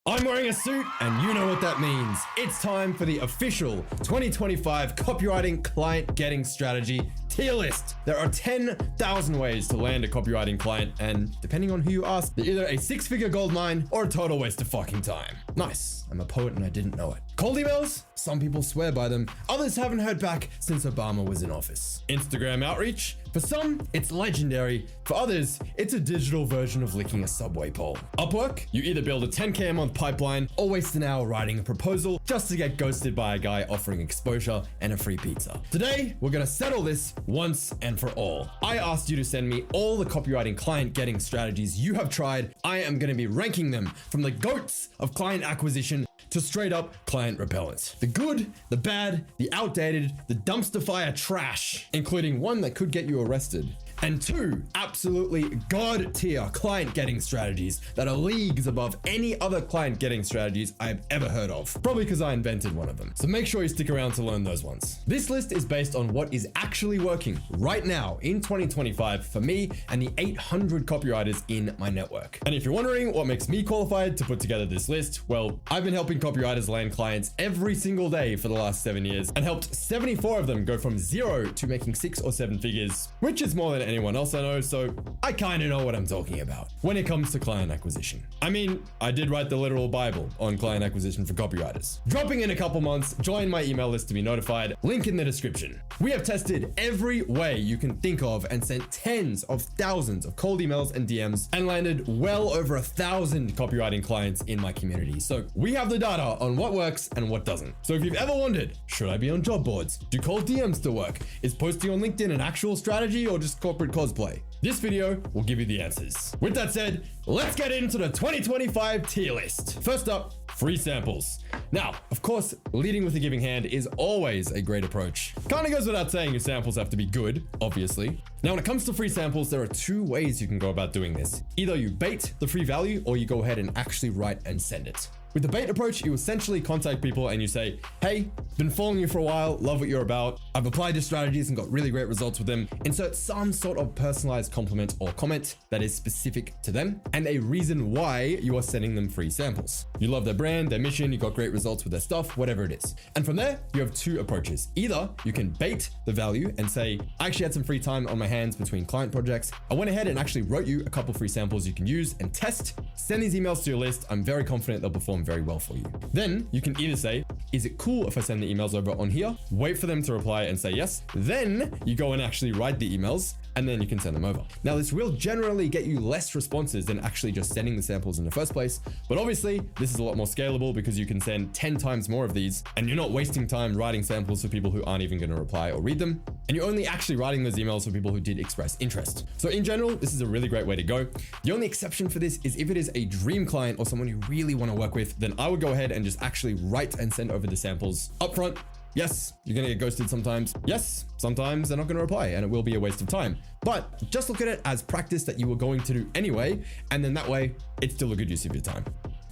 I'm wearing a suit, and you know what that means. It's time for the official 2025 copywriting client getting strategy tier list. There are 10,000 ways to land a copywriting client, and depending on who you ask, they're either a six-figure gold mine or a total waste of fucking time. Nice. I'm a poet and I didn't know it. Cold emails? Some people swear by them. Others haven't heard back since Obama was in office. Instagram outreach? For some, it's legendary. For others, it's a digital version of licking a subway pole. Upwork? You either build a 10K a month pipeline or waste an hour writing a proposal just to get ghosted by a guy offering exposure and a free pizza. Today, we're gonna settle this once and for all. I asked you to send me all the copywriting client getting strategies you have tried. I am gonna be ranking them from the goats of client acquisition to straight up client repellent. The good, the bad, the outdated, the dumpster fire trash, including one that could get you arrested. And two absolutely god tier client getting strategies that are leagues above any other client getting strategies I've ever heard of. Probably because I invented one of them. So make sure you stick around to learn those ones. This list is based on what is actually working right now in 2025 for me and the 800 copywriters in my network. And if you're wondering what makes me qualified to put together this list, well, I've been helping copywriters land clients every single day for the last 7 years and helped 74 of them go from zero to making 6 or 7 figures, which is more than anyone else I know, so I kind of know what I'm talking about when it comes to client acquisition. I mean, I did write the literal Bible on client acquisition for copywriters. Dropping in a couple months, join my email list to be notified, link in the description. We have tested every way you can think of and sent tens of thousands of cold emails and DMs and landed well over 1,000 copywriting clients in my community. So we have the data on what works and what doesn't. So if you've ever wondered, should I be on job boards? Do cold DMs still work? Is posting on LinkedIn an actual strategy or just corporate cosplay? This video will give you the answers. With that said, let's get into the 2025 tier list. First up, free samples. Now, of course, leading with a giving hand is always a great approach. Kind of goes without saying your samples have to be good, obviously. Now, when it comes to free samples, there are two ways you can go about doing this. Either you bait the free value or you go ahead and actually write and send it. With the bait approach, you essentially contact people and you say, hey, been following you for a while, love what you're about. I've applied your strategies and got really great results with them. Insert some sort of personalized compliment or comment that is specific to them and a reason why you are sending them free samples. You love their brand, their mission, you got great results with their stuff, whatever it is. And from there, you have two approaches. Either you can bait the value and say, I actually had some free time on my hands between client projects. I went ahead and actually wrote you a couple free samples you can use and test. Send these emails to your list. I'm very confident they'll perform very well for you. Then you can either say, is it cool if I send the emails over on here? Wait for them to reply and say yes. Then you go and actually write the emails and then you can send them over. Now, this will generally get you less responses than actually just sending the samples in the first place. But obviously, this is a lot more scalable because you can send 10 times more of these and you're not wasting time writing samples for people who aren't even going to reply or read them. And you're only actually writing those emails for people who did express interest. So in general, this is a really great way to go. The only exception for this is if it is a dream client or someone you really want to work with, then I would go ahead and just actually write and send over the samples upfront. Yes, you're gonna get ghosted sometimes. Yes, sometimes they're not gonna reply and it will be a waste of time. But just look at it as practice that you were going to do anyway, and then that way, it's still a good use of your time.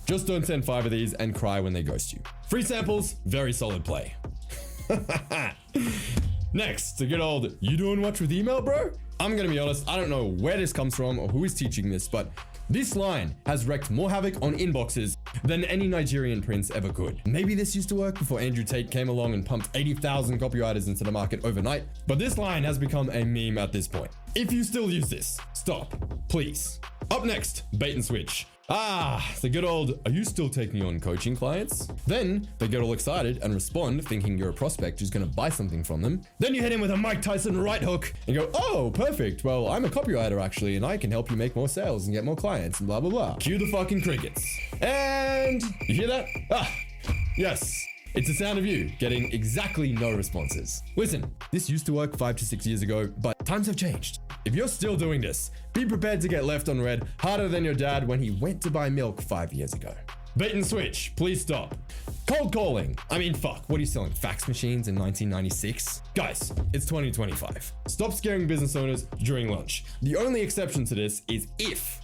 Just don't send 5 of these and cry when they ghost you. Free samples, very solid play. Next, the good old, you doing much with email, bro? I'm gonna be honest, I don't know where this comes from or who is teaching this, but this line has wreaked more havoc on inboxes than any Nigerian prince ever could. Maybe this used to work before Andrew Tate came along and pumped 80,000 copywriters into the market overnight, but this line has become a meme at this point. If you still use this, stop, please. Up next, bait and switch. The good old, are you still taking on coaching clients? Then they get all excited and respond thinking you're a prospect who's gonna buy something from them. Then you hit him with a Mike Tyson right hook and go, oh, perfect. Well, I'm a copywriter actually, and I can help you make more sales and get more clients and blah, blah, blah. Cue the fucking crickets. And you hear that? Yes. It's the sound of you getting exactly no responses. Listen, this used to work 5 to 6 years ago, but times have changed. If you're still doing this, be prepared to get left on red harder than your dad when he went to buy milk 5 years ago. Bait and switch, please stop. Cold calling. I mean, fuck, what are you selling, fax machines in 1996? Guys, it's 2025. Stop scaring business owners during lunch. The only exception to this is if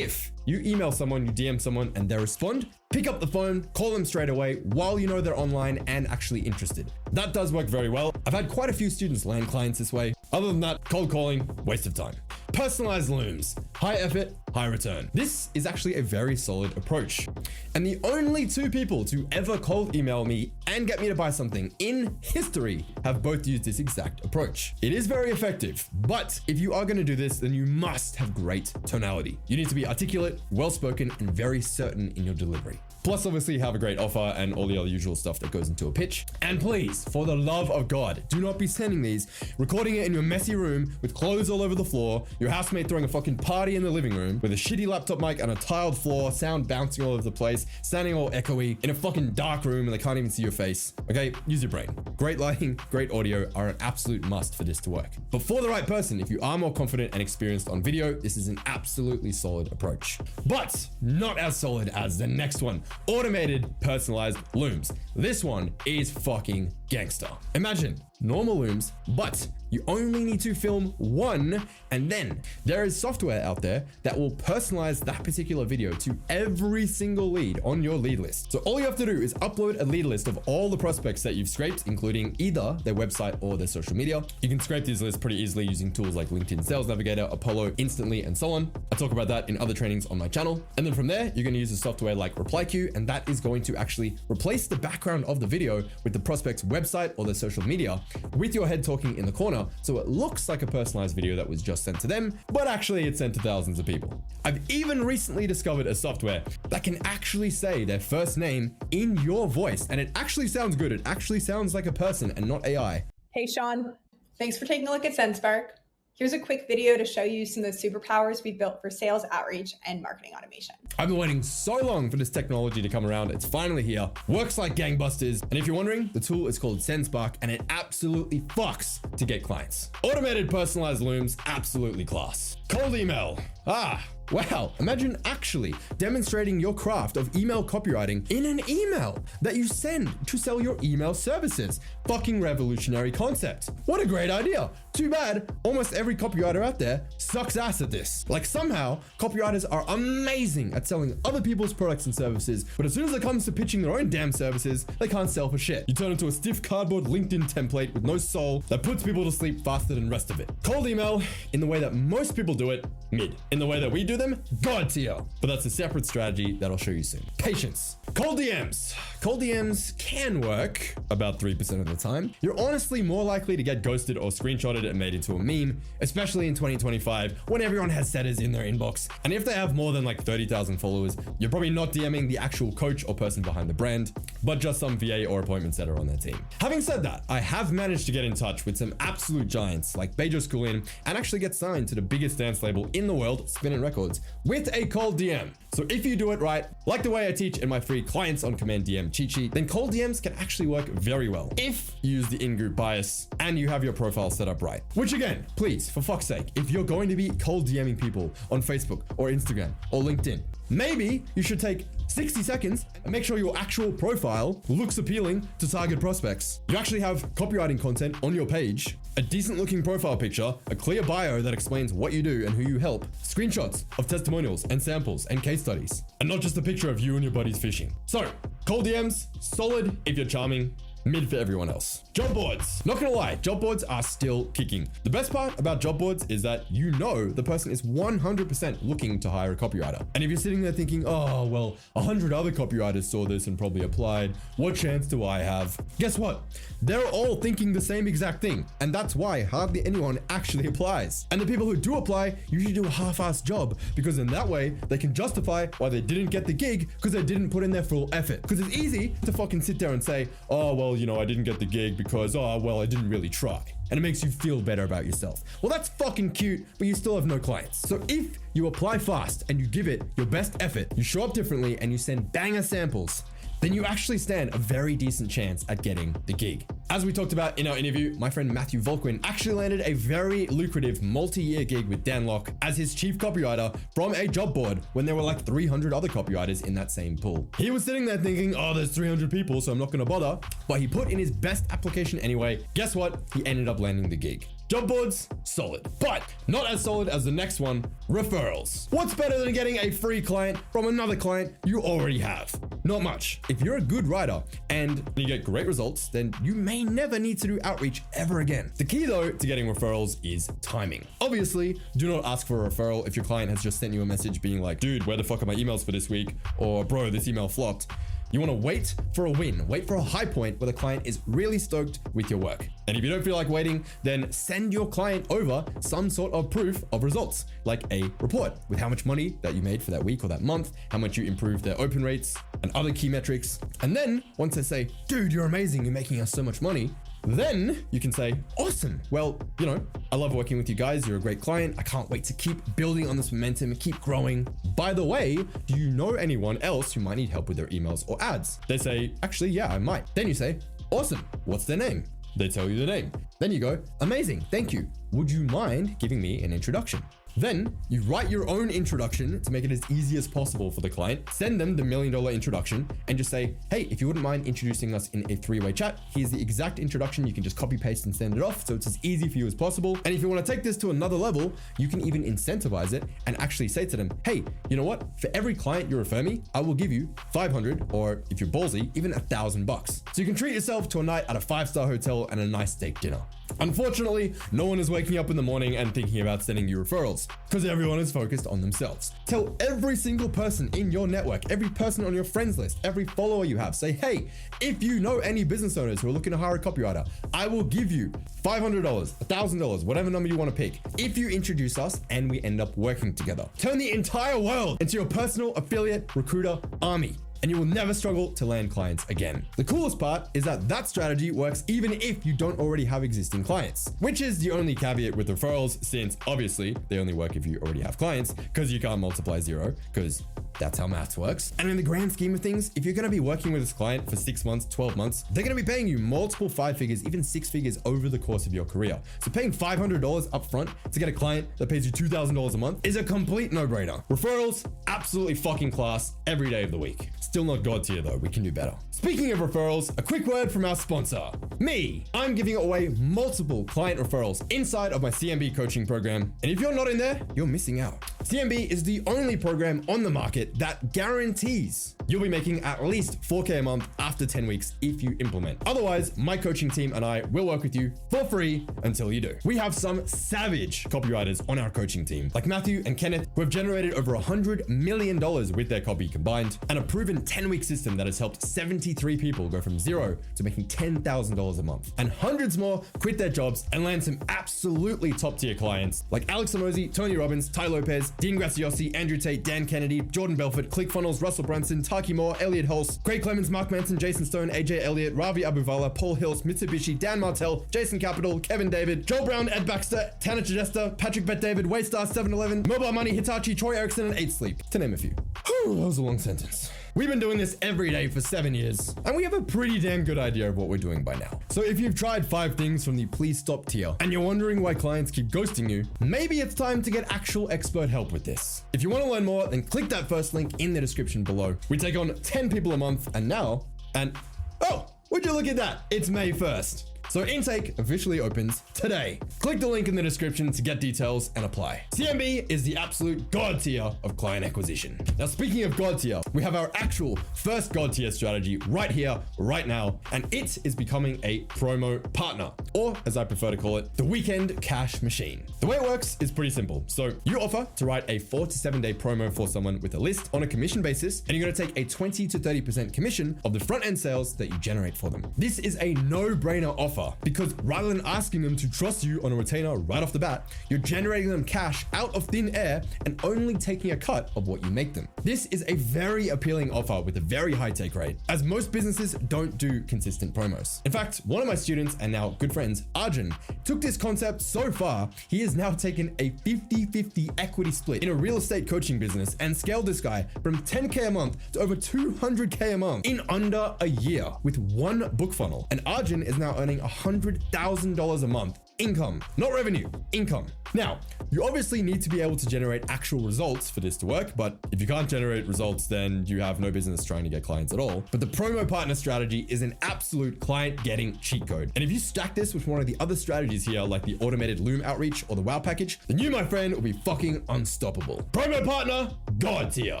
you email someone, you DM someone and they respond, pick up the phone, call them straight away while you know they're online and actually interested. That does work very well. I've had quite a few students land clients this way. Other than that, cold calling, waste of time. Personalized looms. High effort, high return. This is actually a very solid approach. And the only two people to ever cold email me and get me to buy something in history have both used this exact approach. It is very effective, but if you are going to do this, then you must have great tonality. You need to be articulate, well-spoken, and very certain in your delivery. Plus, obviously, have a great offer and all the other usual stuff that goes into a pitch. And please, for the love of God, do not be sending these, recording it in your messy room with clothes all over the floor, your housemate throwing a fucking party in the living room with a shitty laptop mic and a tiled floor, sound bouncing all over the place, sounding all echoey, in a fucking dark room and they can't even see your face. Okay, use your brain. Great lighting, great audio are an absolute must for this to work. But for the right person, if you are more confident and experienced on video, this is an absolutely solid approach. But not as solid as the next one. Automated personalized looms. This one is fucking gangster. Imagine normal looms, but you only need to film one, and then there is software out there that will personalize that particular video to every single lead on your lead list. So all you have to do is upload a lead list of all the prospects that you've scraped, including either their website or their social media. You can scrape these lists pretty easily using tools like LinkedIn Sales Navigator, Apollo, Instantly, and so on. I talk about that in other trainings on my channel. And then from there, you're going to use a software like ReplyQ, and that is going to actually replace the background of the video with the prospect's website or their social media with your head talking in the corner, so it looks like a personalized video that was just sent to them, but actually it's sent to thousands of people. I've even recently discovered a software that can actually say their first name in your voice, and it actually sounds good. It actually sounds like a person and not AI. Hey Sean, thanks for taking a look at SendSpark. Here's a quick video to show you some of the superpowers we built for sales outreach and marketing automation. I've been waiting so long for this technology to come around. It's finally here. Works like gangbusters. And if you're wondering, the tool is called SendSpark, and it absolutely fucks to get clients. Automated personalized looms, absolutely class. Cold email. Wow, imagine actually demonstrating your craft of email copywriting in an email that you send to sell your email services. Fucking revolutionary concept. What a great idea. Too bad almost every copywriter out there sucks ass at this. Like somehow copywriters are amazing at selling other people's products and services, but as soon as it comes to pitching their own damn services, they can't sell for shit. You turn into a stiff cardboard LinkedIn template with no soul that puts people to sleep faster than the rest of it. Cold email in the way that most people do it, mid. In the way that we do them, God tier. But that's a separate strategy that I'll show you soon. Patience. Cold DMs. Cold DMs can work about 3% of the time. You're honestly more likely to get ghosted or screenshotted and made into a meme, especially in 2025 when everyone has setters in their inbox. And if they have more than like 30,000 followers, you're probably not DMing the actual coach or person behind the brand, but just some VA or appointment setter on their team. Having said that, I have managed to get in touch with some absolute giants like Bejo Schoolin and actually get signed to the biggest dance label in the world, Spinning Records, with a cold DM. So if you do it right, like the way I teach in my free Clients on Command DM cheat sheet, then cold DMs can actually work very well if you use the in-group bias and you have your profile set up right. Which again, please, for fuck's sake, if you're going to be cold DMing people on Facebook or Instagram or LinkedIn, maybe you should take 60 seconds and make sure your actual profile looks appealing to target prospects. You actually have copywriting content on your page, a decent looking profile picture, a clear bio that explains what you do and who you help, screenshots of testimonials and samples and case studies, and not just a picture of you and your buddies fishing. So, cold DMs, solid if you're charming, mid for everyone else. Job boards. Not gonna lie, job boards are still kicking. The best part about job boards is that you know the person is 100% looking to hire a copywriter. And if you're sitting there thinking, oh, well, 100 other copywriters saw this and probably applied, what chance do I have? Guess what? They're all thinking the same exact thing. And that's why hardly anyone actually applies. And the people who do apply usually do a half-assed job, because in that way, they can justify why they didn't get the gig because they didn't put in their full effort. Because it's easy to fucking sit there and say, oh, well, you know, I didn't get the gig because, oh, well, I didn't really try. And it makes you feel better about yourself. Well, that's fucking cute, but you still have no clients. So if you apply fast and you give it your best effort, you show up differently and you send banger samples, then you actually stand a very decent chance at getting the gig. As we talked about in our interview, my friend Matthew Volkwin actually landed a very lucrative multi-year gig with Dan Locke as his chief copywriter from a job board when there were like 300 other copywriters in that same pool. He was sitting there thinking, oh, there's 300 people, so I'm not gonna bother. But he put in his best application anyway. Guess what? He ended up landing the gig. Job boards, solid, but not as solid as the next one, referrals. What's better than getting a free client from another client you already have? Not much. If you're a good writer and you get great results, then you may never need to do outreach ever again. The key though to getting referrals is timing. Obviously, do not ask for a referral if your client has just sent you a message being like, dude, where the fuck are my emails for this week? Or bro, this email flopped. You want to wait for a win, wait for a high point where the client is really stoked with your work. And if you don't feel like waiting, then send your client over some sort of proof of results, like a report with how much money that you made for that week or that month, how much you improved their open rates and other key metrics. And then once they say, dude, you're amazing, you're making us so much money, then you can say, awesome. Well, you know, I love working with you guys. You're a great client. I can't wait to keep building on this momentum and keep growing. By the way, do you know anyone else who might need help with their emails or ads? They say, actually, yeah, I might. Then you say, awesome. What's their name? They tell you the name. Then you go, amazing. Thank you. Would you mind giving me an introduction? Then you write your own introduction to make it as easy as possible for the client. Send them the $1 million introduction and just say, hey, if you wouldn't mind introducing us in a 3-way chat, here's the exact introduction. You can just copy paste and send it off. So it's as easy for you as possible. And if you want to take this to another level, you can even incentivize it and actually say to them, hey, you know what? For every client you refer me, I will give you 500, or if you're ballsy, even $1,000. So you can treat yourself to a night at a 5-star hotel and a nice steak dinner. Unfortunately, no one is waking up in the morning and thinking about sending you referrals because everyone is focused on themselves. Tell every single person in your network, every person on your friends list, every follower you have, say, hey, if you know any business owners who are looking to hire a copywriter, I will give you $500, $1,000, whatever number you want to pick, if you introduce us and we end up working together. Turn the entire world into your personal affiliate recruiter army, and you will never struggle to land clients again. The coolest part is that that strategy works even if you don't already have existing clients, which is the only caveat with referrals, since obviously they only work if you already have clients, because you can't multiply 0, because that's how maths works. And in the grand scheme of things, if you're gonna be working with this client for 6 months, 12 months, they're gonna be paying you multiple 5 figures, even 6 figures over the course of your career. So paying $500 up front to get a client that pays you $2,000 a month is a complete no-brainer. Referrals, absolutely fucking class every day of the week. Still not God tier though, we can do better. Speaking of referrals, a quick word from our sponsor, me. I'm giving away multiple client referrals inside of my CMB coaching program. And if you're not in there, you're missing out. CMB is the only program on the market that guarantees you'll be making at least $4K a month after 10 weeks if you implement. Otherwise, my coaching team and I will work with you for free until you do. We have some savage copywriters on our coaching team, like Matthew and Kenneth, who have generated over $100 million with their copy combined, and a proven 10-week system that has helped 73 people go from 0 to making $10,000 a month. And hundreds more quit their jobs and land some absolutely top-tier clients like Alex Amosi, Tony Robbins, Ty Lopez, Dean Graziosi, Andrew Tate, Dan Kennedy, Jordan Belfort, ClickFunnels, Russell Brunson, Taki Moore, Elliot Hulse, Craig Clemens, Mark Manson, Jason Stone, AJ Elliott, Ravi Abuvala, Paul Hills, Mitsubishi, Dan Martell, Jason Capital, Kevin David, Joel Brown, Ed Baxter, Tanner Chidesta, Patrick Bet David, Waystar 711, Mobile Money, Hitachi, Troy Erickson, and 8 Sleep, to name a few. Whew, that was a long sentence. We've been doing this every day for 7 years, and we have a pretty damn good idea of what we're doing by now. So if you've tried 5 things from the please stop tier, and you're wondering why clients keep ghosting you, maybe it's time to get actual expert help with this. If you want to learn more, then click that first link in the description below. We take on 10 people a month, oh, would you look at that? It's May 1st. So intake officially opens today. Click the link in the description to get details and apply. CMB is the absolute God tier of client acquisition. Now, speaking of God tier, we have our actual first God tier strategy right here, right now, and it is becoming a promo partner, or as I prefer to call it, the weekend cash machine. The way it works is pretty simple. So you offer to write a 4 to 7 day promo for someone with a list on a commission basis, and you're gonna take a 20 to 30% commission of the front end sales that you generate for them. This is a no-brainer offer, because rather than asking them to trust you on a retainer right off the bat, you're generating them cash out of thin air and only taking a cut of what you make them. This is a very appealing offer with a very high take rate, as most businesses don't do consistent promos. In fact, one of my students and now good friends, Arjun, took this concept so far, he has now taken a 50-50 equity split in a real estate coaching business and scaled this guy from 10K a month to over 200K a month in under a year with one book funnel. And Arjun is now earning $100,000 a month income, not revenue, income. Now, you obviously need to be able to generate actual results for this to work, but if you can't generate results, then you have no business trying to get clients at all. But the promo partner strategy is an absolute client getting cheat code. And if you stack this with one of the other strategies here, like the automated loom outreach or the wow package, then you, my friend, will be fucking unstoppable. Promo partner, God tier.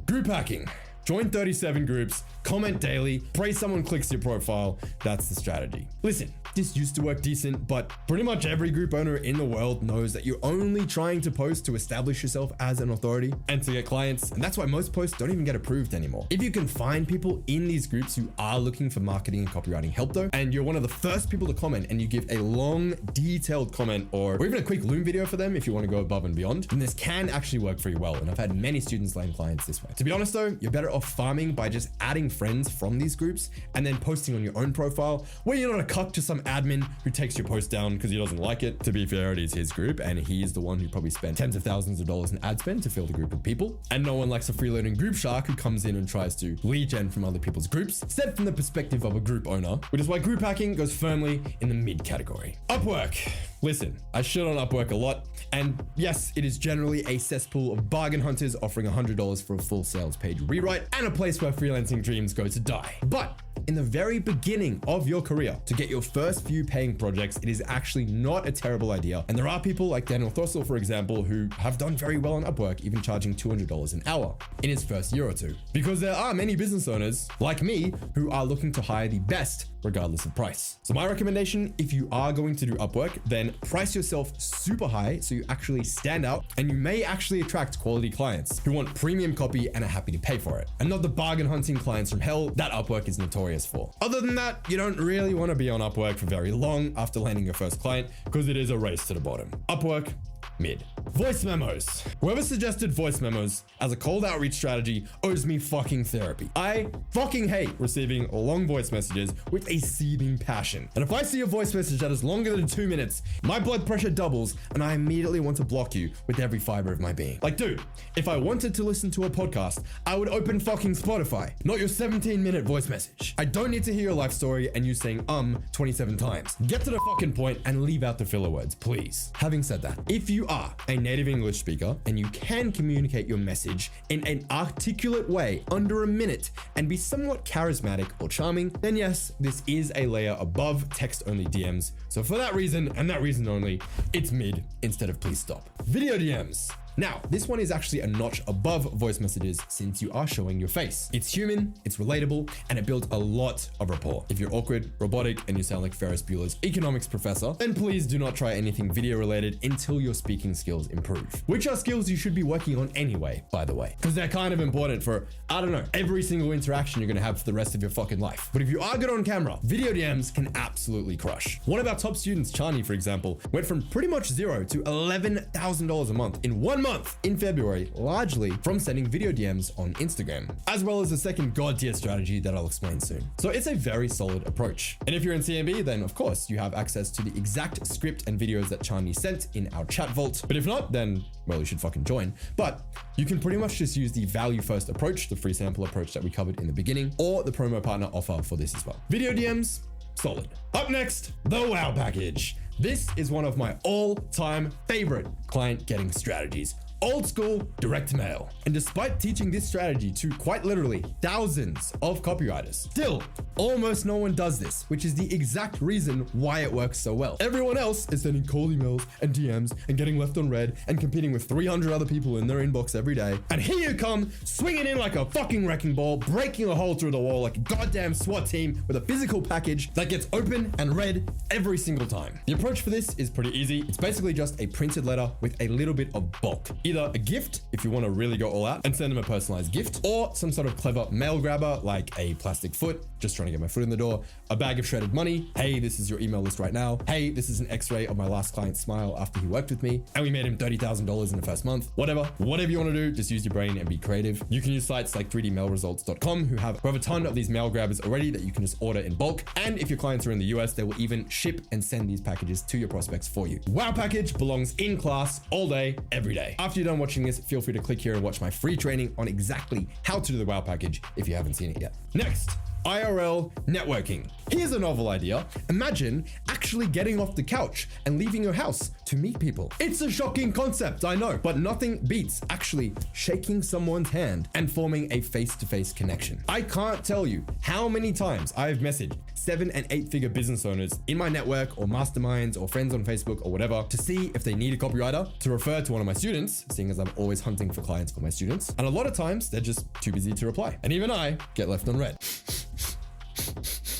Group hacking. Join 37 groups, comment daily, pray someone clicks your profile. That's the strategy. Listen, this used to work decent, but pretty much every group owner in the world knows that you're only trying to post to establish yourself as an authority and to get clients. And that's why most posts don't even get approved anymore. If you can find people in these groups who are looking for marketing and copywriting help though, and you're one of the first people to comment and you give a long, detailed comment or even a quick loom video for them if you want to go above and beyond, then this can actually work very well. And I've had many students land clients this way. To be honest though, you're better off farming by just adding friends from these groups and then posting on your own profile where you're not a cuck to some admin who takes your post down because he doesn't like it. To be fair, it is his group and he is the one who probably spent tens of thousands of dollars in ad spend to fill the group with people. And no one likes a freeloading group shark who comes in and tries to lead gen from other people's groups, said from the perspective of a group owner, which is why group hacking goes firmly in the mid category. Upwork. Listen, I shit on Upwork a lot, and yes, it is generally a cesspool of bargain hunters offering $100 for a full sales page rewrite and a place where freelancing dreams go to die. But in the very beginning of your career, to get your first few paying projects, it is actually not a terrible idea. And there are people like Daniel Thorsell, for example, who have done very well on Upwork, even charging $200 an hour in his first year or two. Because there are many business owners like me who are looking to hire the best regardless of price. So my recommendation, if you are going to do Upwork, then price yourself super high so you actually stand out and you may actually attract quality clients who want premium copy and are happy to pay for it, and not the bargain hunting clients from hell that Upwork is notorious for. Other than that, you don't really want to be on Upwork for very long after landing your first client because it is a race to the bottom. Upwork, mid. Voice memos. Whoever suggested voice memos as a cold outreach strategy owes me fucking therapy. I fucking hate receiving long voice messages with a seething passion. And if I see a voice message that is longer than 2 minutes, my blood pressure doubles and I immediately want to block you with every fiber of my being. Like, dude, if I wanted to listen to a podcast, I would open fucking Spotify, not your 17-minute voice message. I don't need to hear your life story and you saying 27 times. Get to the fucking point and leave out the filler words, please. Having said that, if you are a native English speaker and you can communicate your message in an articulate way under a minute and be somewhat charismatic or charming, then yes, this is a layer above text-only DMs. So for that reason and that reason only, it's mid instead of please stop. Video DMs. Now, this one is actually a notch above voice messages since you are showing your face. It's human, it's relatable, and it builds a lot of rapport. If you're awkward, robotic, and you sound like Ferris Bueller's economics professor, then please do not try anything video related until your speaking skills improve. Which are skills you should be working on anyway, by the way, because they're kind of important for, I don't know, every single interaction you're gonna have for the rest of your fucking life. But if you are good on camera, video DMs can absolutely crush. One of our top students, Chani, for example, went from pretty much zero to $11,000 a month in 1 month in February, largely from sending video DMs on Instagram, as well as a second god tier strategy that I'll explain soon. So it's a very solid approach. And if you're in CMB, then of course you have access to the exact script and videos that Chani sent in our chat vault. But if not, then well, you should fucking join. But you can pretty much just use the value first approach, the free sample approach that we covered in the beginning, or the promo partner offer for this as well. Video DMs, solid. Up next, the wow package. This is one of my all-time favorite client getting strategies. Old school direct mail. And despite teaching this strategy to quite literally thousands of copywriters, still almost no one does this, which is the exact reason why it works so well. Everyone else is sending cold emails and DMs and getting left on red and competing with 300 other people in their inbox every day. And here you come, swinging in like a fucking wrecking ball, breaking a hole through the wall like a goddamn SWAT team with a physical package that gets open and read every single time. The approach for this is pretty easy. It's basically just a printed letter with a little bit of bulk. Either a gift, if you want to really go all out and send them a personalized gift, or some sort of clever mail grabber like a plastic foot, just trying to get my foot in the door, a bag of shredded money. Hey, this is your email list right now. Hey, this is an x-ray of my last client's smile after he worked with me and we made him $30,000 in the first month. Whatever you want to do, just use your brain and be creative. You can use sites like 3dmailresults.com who have a ton of these mail grabbers already that you can just order in bulk. And if your clients are in the US, they will even ship and send these packages to your prospects for you. Wow package belongs in class all day, every day. After you're done watching this, feel free to click here and watch my free training on exactly how to do the wow package if you haven't seen it yet. Next, IRL networking. Here's a novel idea. Imagine actually getting off the couch and leaving your house to meet people. It's a shocking concept, I know, but nothing beats actually shaking someone's hand and forming a face-to-face connection. I can't tell you how many times I've messaged 7- and 8-figure business owners in my network or masterminds or friends on Facebook or whatever to see if they need a copywriter to refer to one of my students, seeing as I'm always hunting for clients for my students. And a lot of times they're just too busy to reply. And even I get left on red.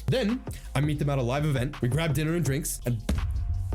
Then I meet them at a live event, we grab dinner and drinks, and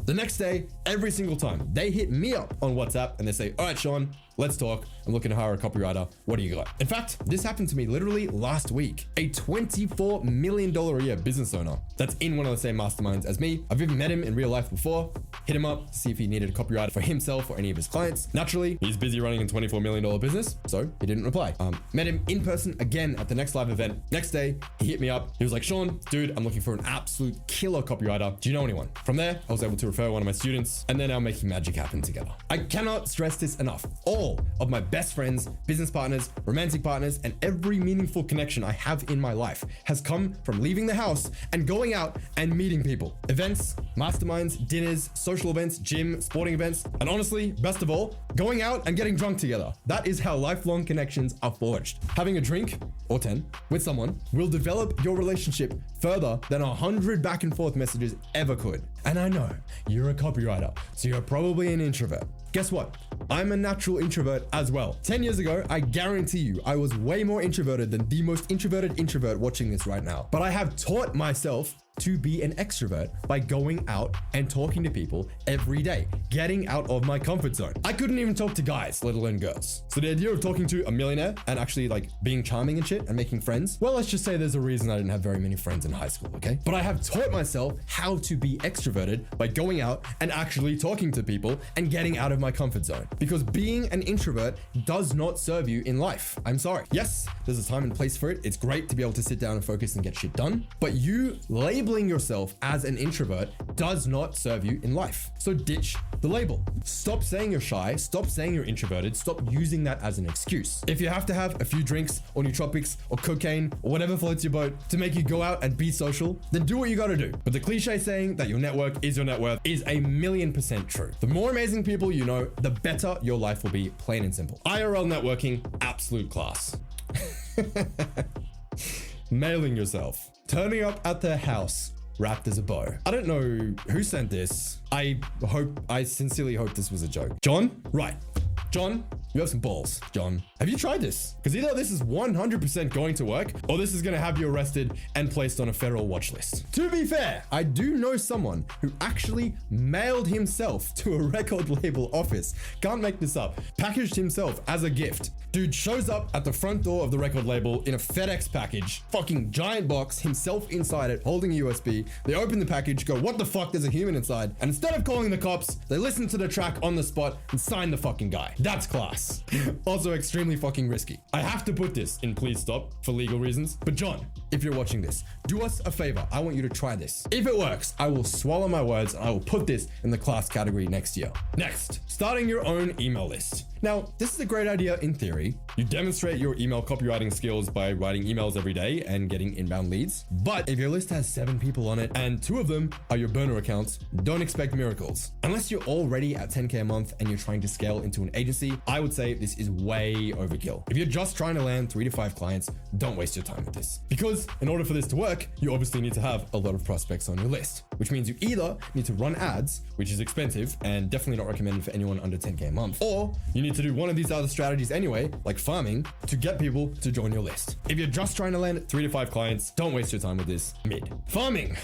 the next day, every single time, they hit me up on WhatsApp and they say, all right, Sean, let's talk. I'm looking to hire a copywriter. What do you got? In fact, this happened to me literally last week. A $24 million a year business owner that's in one of the same masterminds as me. I've even met him in real life before, hit him up to see if he needed a copywriter for himself or any of his clients. Naturally, he's busy running a $24 million business, so he didn't reply. Met him in person again at the next live event. Next day, he hit me up. He was like, Sean, dude, I'm looking for an absolute killer copywriter. Do you know anyone? From there, I was able to refer one of my students, and they're now making magic happen together. I cannot stress this enough. All of my best friends, business partners, romantic partners, and every meaningful connection I have in my life has come from leaving the house and going out and meeting people. Events, masterminds, dinners, social events, gym, sporting events, and honestly, best of all, going out and getting drunk together. That is how lifelong connections are forged. Having a drink, or 10, with someone will develop your relationship further than 100 back and forth messages ever could. And I know you're a copywriter, so you're probably an introvert. Guess what? I'm a natural introvert as well. 10 years ago, I guarantee you, I was way more introverted than the most introverted introvert watching this right now. But I have taught myself to be an extrovert by going out and talking to people every day, getting out of my comfort zone. I couldn't even talk to guys, let alone girls. So the idea of talking to a millionaire and actually like being charming and shit and making friends, well, let's just say there's a reason I didn't have very many friends in high school, okay? But I have taught myself how to be extroverted by going out and actually talking to people and getting out of my comfort zone. Because being an introvert does not serve you in life. I'm sorry. Yes, there's a time and place for it. It's great to be able to sit down and focus and get shit done, but you labeling yourself as an introvert does not serve you in life. So ditch the label. Stop saying you're shy, stop saying you're introverted, stop using that as an excuse. If you have to have a few drinks or nootropics or cocaine or whatever floats your boat to make you go out and be social, then do what you gotta do. But the cliche saying that your network is your net worth is 1,000,000% true. The more amazing people you know, the better your life will be, plain and simple. IRL networking, absolute class. Mailing yourself. Turning up at their house wrapped as a bow. I don't know who sent this. I sincerely hope this was a joke. John? Right. John, you have some balls, John. Have you tried this? Because either this is 100% going to work, or this is going to have you arrested and placed on a federal watch list. To be fair, I do know someone who actually mailed himself to a record label office. Can't make this up. Packaged himself as a gift. Dude shows up at the front door of the record label in a FedEx package, fucking giant box, himself inside it, holding a USB. They open the package, go, what the fuck, there's a human inside. And instead of calling the cops, they listen to the track on the spot and sign the fucking guy. That's class. Also extremely fucking risky. I have to put this in please stop for legal reasons. But John, if you're watching this, do us a favor. I want you to try this. If it works, I will swallow my words and I will put this in the class category next year. Next, starting your own email list. Now, this is a great idea in theory. You demonstrate your email copywriting skills by writing emails every day and getting inbound leads. But if your list has 7 people on it and 2 of them are your burner accounts, don't expect miracles. Unless you're already at 10K a month and you're trying to scale into an agency, I would say this is way overkill. If you're just trying to land 3 to 5 clients, don't waste your time with this. Because in order for this to work, you obviously need to have a lot of prospects on your list, which means you either need to run ads, which is expensive and definitely not recommended for anyone under 10K a month, or you need to do one of these other strategies anyway, like farming, to get people to join your list. If you're just trying to land 3 to 5 clients, don't waste your time with this. Mid. Farming.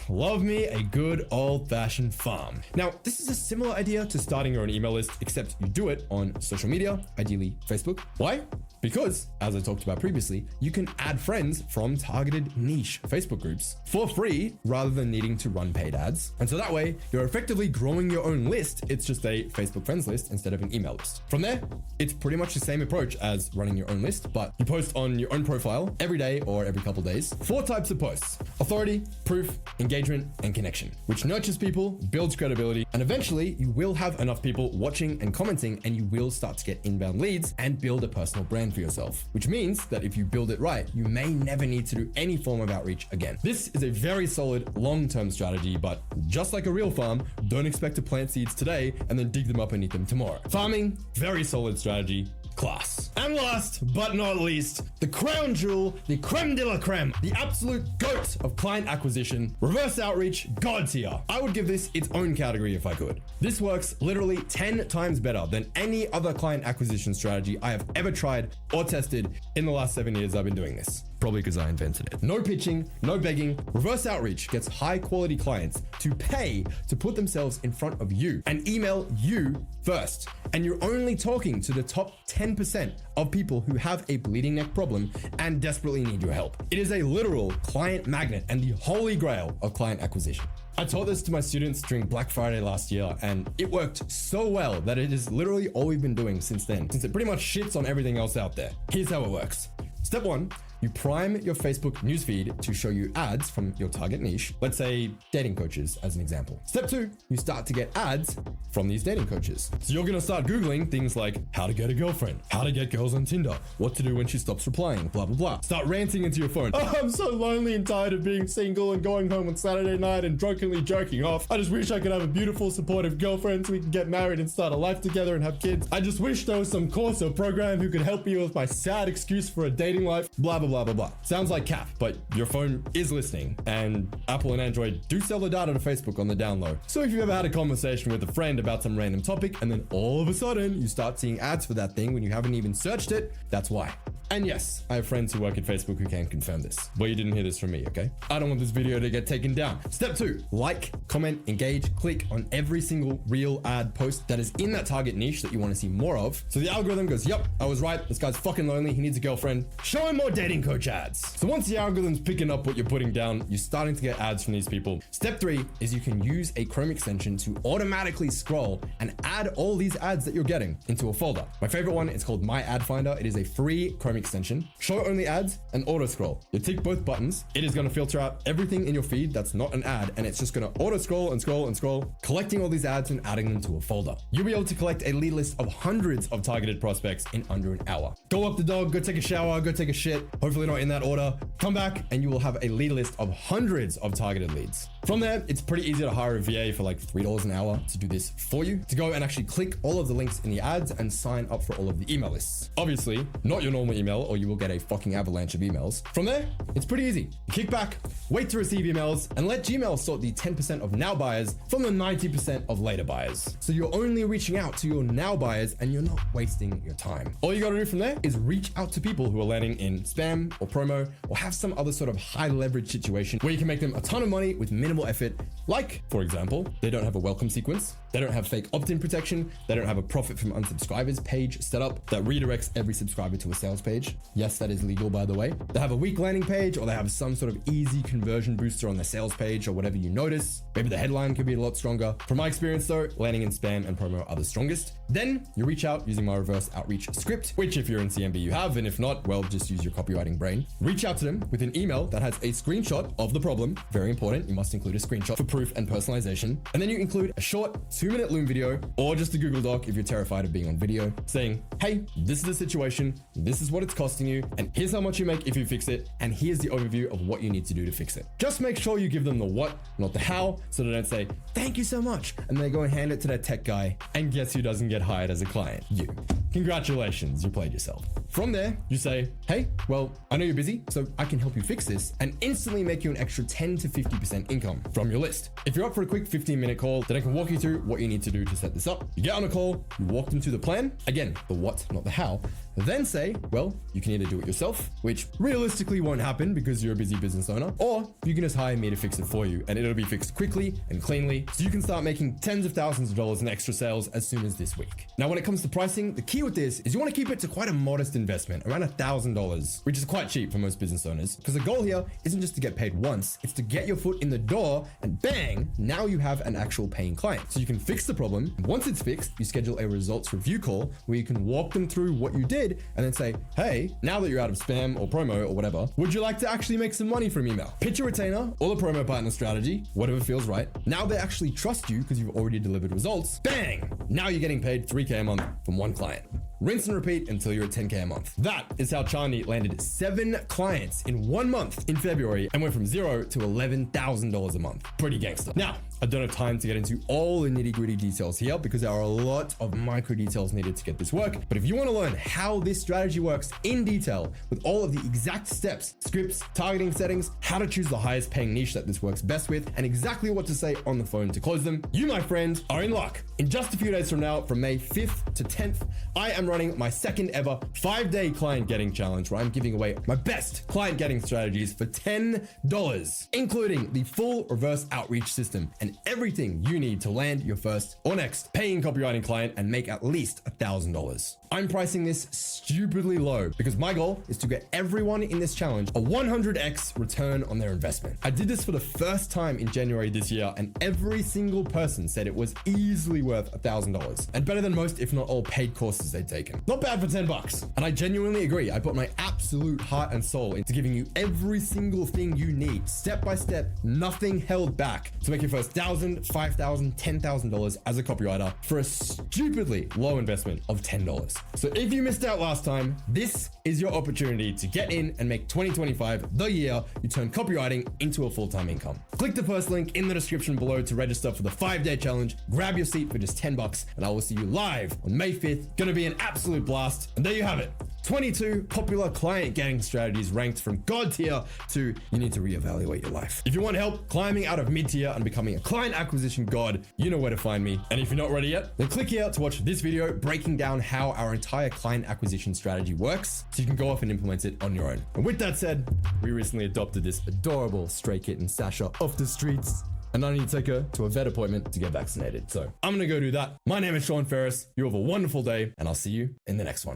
Love me a good old-fashioned farm. Now, this is a similar idea to starting your own email list, except you do it on social media, ideally Facebook. Why? Because, as I talked about previously, you can add friends from targeted niche Facebook groups for free rather than needing to run paid ads. And so that way, you're effectively growing your own list. It's just a Facebook friends list instead of an email list. From there, it's pretty much the same approach as running your own list, but you post on your own profile every day or every couple days. 4 types of posts: authority, proof, engagement, and connection, which nurtures people, builds credibility, and eventually you will have enough people watching and commenting, and you will start to get inbound leads and build a personal brand for yourself, which means that if you build it right, you may never need to do any form of outreach again. This is a very solid long-term strategy, but just like a real farm, don't expect to plant seeds today and then dig them up and eat them tomorrow. Farming, very solid strategy. Class. And last but not least, the crown jewel, the creme de la creme, the absolute goat of client acquisition, reverse outreach, god tier. I would give this its own category if I could. This works literally 10 times better than any other client acquisition strategy I have ever tried or tested in the last 7 years I've been doing this. Probably because I invented it. No pitching, no begging. Reverse outreach gets high quality clients to pay to put themselves in front of you and email you first. And you're only talking to the top 10% of people who have a bleeding neck problem and desperately need your help. It is a literal client magnet and the holy grail of client acquisition. I taught this to my students during Black Friday last year, and it worked so well that it is literally all we've been doing since then, since it pretty much shits on everything else out there. Here's how it works. Step 1, you prime your Facebook newsfeed to show you ads from your target niche. Let's say dating coaches as an example. Step 2, you start to get ads from these dating coaches. So you're gonna start Googling things like how to get a girlfriend, how to get girls on Tinder, what to do when she stops replying, blah, blah, blah. Start ranting into your phone. Oh, I'm so lonely and tired of being single and going home on Saturday night and drunkenly jerking off. I just wish I could have a beautiful, supportive girlfriend so we can get married and start a life together and have kids. I just wish there was some course or program who could help me with my sad excuse for a dating life, blah, blah, blah, blah, blah. Sounds like cap, but your phone is listening, and Apple and Android do sell the data to Facebook on the down low. So if you've ever had a conversation with a friend about some random topic, and then all of a sudden you start seeing ads for that thing when you haven't even searched it, that's why. And yes, I have friends who work at Facebook who can confirm this, but you didn't hear this from me, okay? I don't want this video to get taken down. Step 2, like, comment, engage, click on every single real ad post that is in that target niche that you want to see more of. So the algorithm goes, yep, I was right. This guy's fucking lonely. He needs a girlfriend. Show him more dating coach ads. So once the algorithm's picking up what you're putting down, you're starting to get ads from these people. Step 3 is you can use a Chrome extension to automatically scroll and add all these ads that you're getting into a folder. My favorite one is called My Ad Finder. It is a free Chrome extension. Show only ads and auto scroll. You tick both buttons. It is going to filter out everything in your feed that's not an ad, and it's just going to auto scroll and scroll and scroll, collecting all these ads and adding them to a folder. You'll be able to collect a lead list of hundreds of targeted prospects in under an hour. Go walk the dog, go take a shower, go take a shit, hopefully not in that order. Come back and you will have a lead list of hundreds of targeted leads. From there, it's pretty easy to hire a VA for like $3 an hour to do this for you, to go and actually click all of the links in the ads and sign up for all of the email lists. Obviously, not your normal email, or you will get a fucking avalanche of emails. From there, it's pretty easy. Kick back, wait to receive emails, and let Gmail sort the 10% of now buyers from the 90% of later buyers. So you're only reaching out to your now buyers and you're not wasting your time. All you gotta do from there is reach out to people who are landing in spam or promo, or have some other sort of high leverage situation where you can make them a ton of money with minimal effort. Like, for example, they don't have a welcome sequence, they don't have fake opt-in protection, they don't have a profit from unsubscribers page set up that redirects every subscriber to a sales page. Yes, that is legal, by the way. They have a weak landing page, or they have some sort of easy conversion booster on their sales page, or whatever you notice. Maybe the headline could be a lot stronger. From my experience though, landing in spam and promo are the strongest. Then you reach out using my reverse outreach script, which if you're in CMB you have, and if not, well, just use your copywriting brain. Reach out to them with an email that has a screenshot of the problem. Very important, you must include a screenshot for proof and personalization. And then you include a short 2-minute Loom video, or just a Google Doc if you're terrified of being on video, saying, hey, this is the situation, this is what it's costing you, and here's how much you make if you fix it, and here's the overview of what you need to do to fix it. Just make sure you give them the what, not the how, so they don't say, thank you so much, and they go and hand it to their tech guy, and guess who doesn't get hired as a client? You. Congratulations, you played yourself. From there, you say, hey, well, I know you're busy, so I can help you fix this, and instantly make you an extra 10 to 50% income from your list. If you're up for a quick 15-minute call, then I can walk you through what you need to do to set this up. You get on a call, you walk them through the plan, again, the what, not the how, then say, well, you can either do it yourself, which realistically won't happen because you're a busy business owner, or you can just hire me to fix it for you, and it'll be fixed quickly and cleanly, so you can start making tens of thousands of dollars in extra sales as soon as this week. Now, when it comes to pricing, the key with this is you want to keep it to quite a modest investment, around $1,000, which is quite cheap for most business owners, because the goal here isn't just to get paid once, it's to get your foot in the door, and bang, now you have an actual paying client. So you can fix the problem, and once it's fixed, you schedule a results review call where you can walk them through what you did, and then say, hey, now that you're out of spam or promo or whatever, would you like to actually make some money from email? Pitch a retainer or the promo partner strategy, whatever feels right. Now they actually trust you because you've already delivered results. Bang! Now you're getting paid $3K a month from one client. rinse and repeat until you're at 10K a month. That is how Charlie landed 7 clients in 1 month in February and went from $0 to $11,000 a month. Pretty gangster. Now, I don't have time to get into all the nitty-gritty details here because there are a lot of micro details needed to get this work. But if you want to learn how this strategy works in detail with all of the exact steps, scripts, targeting settings, how to choose the highest paying niche that this works best with, and exactly what to say on the phone to close them, you, my friend, are in luck. In just a few days from now, from May 5th to 10th, I am running my second ever 5-day client getting challenge where I'm giving away my best client getting strategies for $10, including the full reverse outreach system and everything you need to land your first or next paying copywriting client and make at least $1,000. I'm pricing this stupidly low because my goal is to get everyone in this challenge a 100x return on their investment. I did this for the first time in January this year, and every single person said it was easily worth $1,000 and better than most, if not all, paid courses they'd taken. Not bad for $10. And I genuinely agree. I put my absolute heart and soul into giving you every single thing you need, step by step, nothing held back, to make your first $1,000, $5,000, $10,000 as a copywriter for a stupidly low investment of $10. So if you missed out last time, this is your opportunity to get in and make 2025 the year you turn copywriting into a full-time income. Click the first link in the description below to register for the 5-day challenge. Grab your seat for just $10 and I will see you live on May 5th. Gonna be an absolute blast. And there you have it. 22 popular client getting strategies ranked from God tier to you need to reevaluate your life. If you want help climbing out of mid tier and becoming a client acquisition god, you know where to find me. And if you're not ready yet, then click here to watch this video breaking down how our entire client acquisition strategy works so you can go off and implement it on your own. And with that said, we recently adopted this adorable stray kitten, Sasha, off the streets. And I need to take her to a vet appointment to get vaccinated. So I'm gonna go do that. My name is Ferres. You have a wonderful day and I'll see you in the next one.